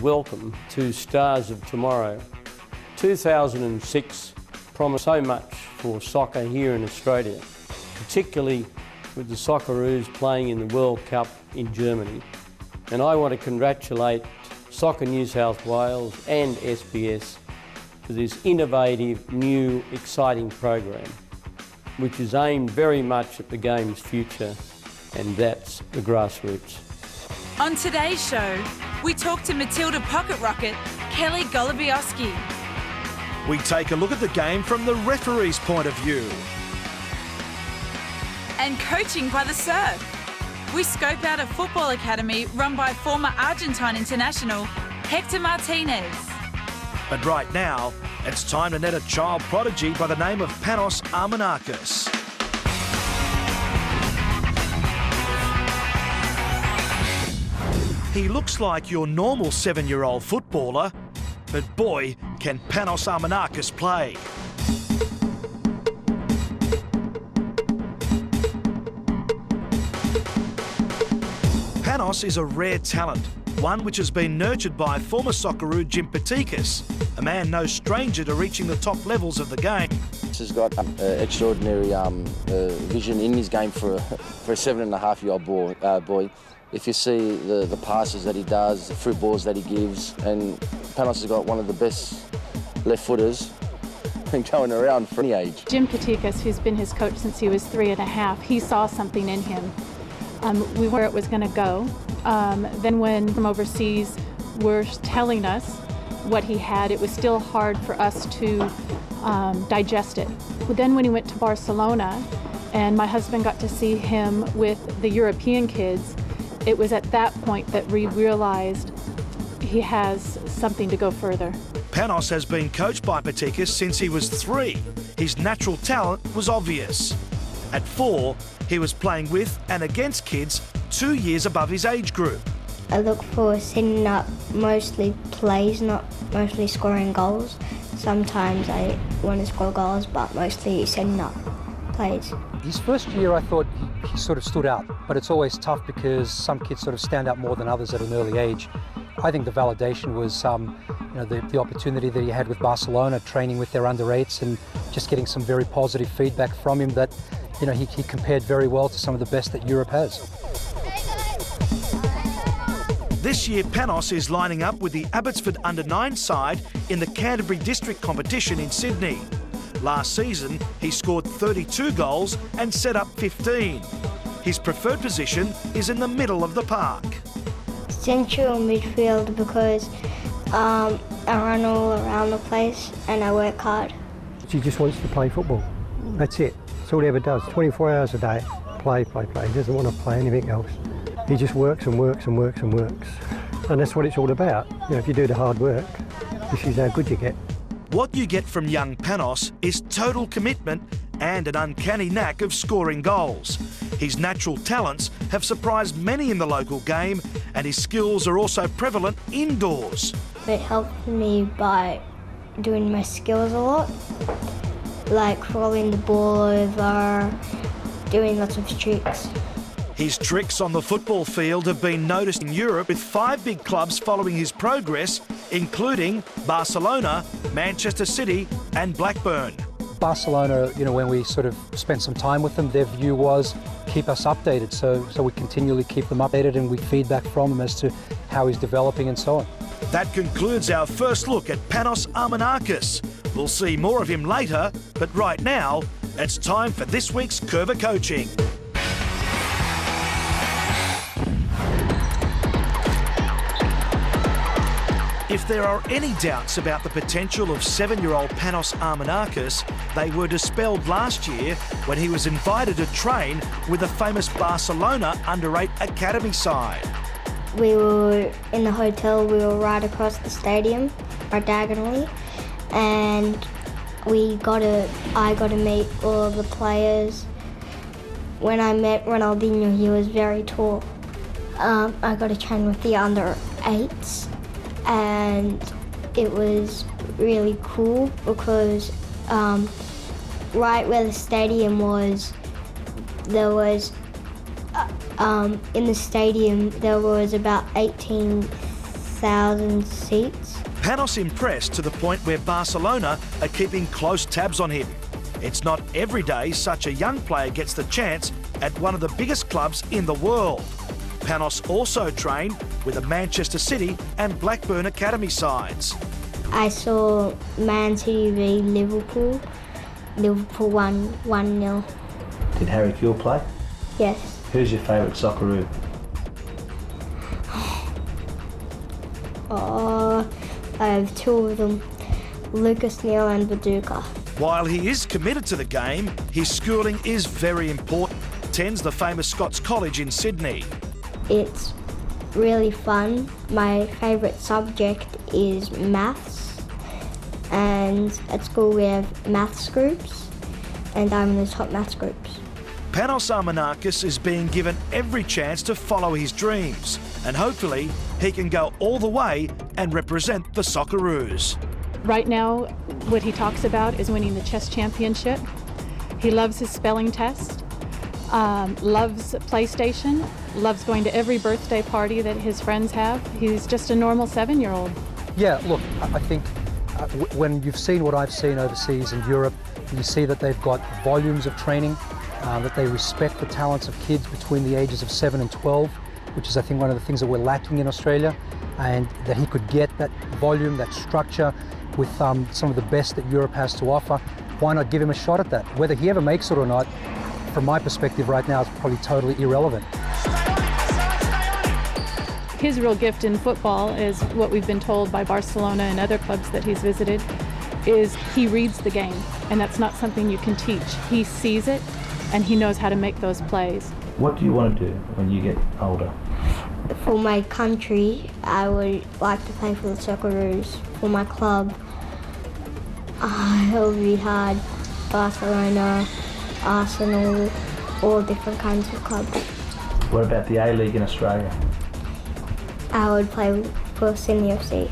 welcome to Stars of Tomorrow. 2006 promised so much for soccer here in Australia, particularly with the Socceroos playing in the World Cup in Germany. And I want to congratulate Soccer New South Wales and SBS for this innovative, new, exciting program, which is aimed very much at the game's future, and that's the grassroots. On today's show, we talk to Matilda Pocket Rocket, Kelly Golubiowski. We take a look at the game from the referee's point of view. And coaching by the Surf. We scope out a football academy run by former Argentine international Hector Martinez. But right now, it's time to net a child prodigy by the name of Panos Armenakis. He looks like your normal 7-year-old footballer, but boy, can Panos Armenakis play. Panos is a rare talent, one which has been nurtured by former Socceroo Jim Patikis, a man no stranger to reaching the top levels of the game. He's got extraordinary vision in his game for a 7.5-year-old boy. If you see the passes that he does, the through balls that he gives, and Panos has got one of the best left footers going around for any age. Jim Patikis, who's been his coach since he was 3.5, he saw something in him. We where it was going to go. Then when from overseas were telling us what he had, it was still hard for us to digest it. But then when he went to Barcelona and my husband got to see him with the European kids, it was at that point that we realized he has something to go further. Panos has been coached by Patikis since he was 3. His natural talent was obvious. At 4, he was playing with and against kids 2 years above his age group. I look for setting up mostly plays, not mostly scoring goals. Sometimes I want to score goals, but mostly setting up plays. His first year, I thought he sort of stood out, but it's always tough because some kids sort of stand out more than others at an early age. I think the validation was the opportunity that he had with Barcelona, training with their under-8s and just getting some very positive feedback from him that he compared very well to some of the best that Europe has. This year, Panos is lining up with the Abbotsford under-9 side in the Canterbury District competition in Sydney. Last season, he scored 32 goals and set up 15. His preferred position is in the middle of the park. Central midfield because I run all around the place and I work hard. He just wants to play football. That's it. That's all he ever does. 24 hours a day, play, play, play. He doesn't want to play anything else. He just works and works and works and works. And that's what it's all about. If you do the hard work, this is how good you get. What you get from young Panos is total commitment and an uncanny knack of scoring goals. His natural talents have surprised many in the local game, and his skills are also prevalent indoors. It helped me by doing my skills a lot, like rolling the ball over, doing lots of tricks. His tricks on the football field have been noticed in Europe, with 5 big clubs following his progress, including Barcelona, Manchester City and Blackburn. Barcelona, when we sort of spent some time with them, their view was keep us updated. So we continually keep them updated and we feedback from them as to how he's developing and so on. That concludes our first look at Panos Armenakis. We'll see more of him later, but right now, it's time for this week's Curva Coaching. If there are any doubts about the potential of 7-year-old Panos Armenakis, they were dispelled last year when he was invited to train with the famous Barcelona under-8 academy side. We were in the hotel, we were right across the stadium, right diagonally, and I got to meet all of the players. When I met Ronaldinho, he was very tall. I got to train with the under-8s. And it was really cool because right where the stadium was, there was in the stadium there was about 18 1,000 seats. Panos impressed to the point where Barcelona are keeping close tabs on him. It's not every day such a young player gets the chance at one of the biggest clubs in the world. Panos also trained with the Manchester City and Blackburn Academy sides. I saw Man City v Liverpool. Liverpool won 1-0. Did Harry Kewell play? Yes. Who's your favourite Socceroo? Oh, I have two of them, Lucas Neal and Viduka. While he is committed to the game, his schooling is very important. Attends the famous Scots College in Sydney. It's really fun. My favourite subject is maths, and at school we have maths groups, and I'm in the top maths groups. Panos Armenakis is being given every chance to follow his dreams, and hopefully he can go all the way and represent the Socceroos. Right now, what he talks about is winning the chess championship. He loves his spelling test, loves PlayStation, loves going to every birthday party that his friends have. He's just a normal 7-year-old. Yeah, look, I think when you've seen what I've seen overseas in Europe, you see that they've got volumes of training, that they respect the talents of kids between the ages of 7 and 12, which is, I think, one of the things that we're lacking in Australia, and that he could get that volume, that structure with some of the best that Europe has to offer. Why not give him a shot at that? Whether he ever makes it or not, from my perspective right now, is probably totally irrelevant. His real gift in football is what we've been told by Barcelona and other clubs that he's visited, is he reads the game, and that's not something you can teach. He sees it, and he knows how to make those plays. What do you want to do when you get older? For my country, I would like to play for the Socceroos. For my club, it'll be hard. Barcelona, Arsenal, all different kinds of clubs. What about the A-League in Australia? I would play for Sydney FC.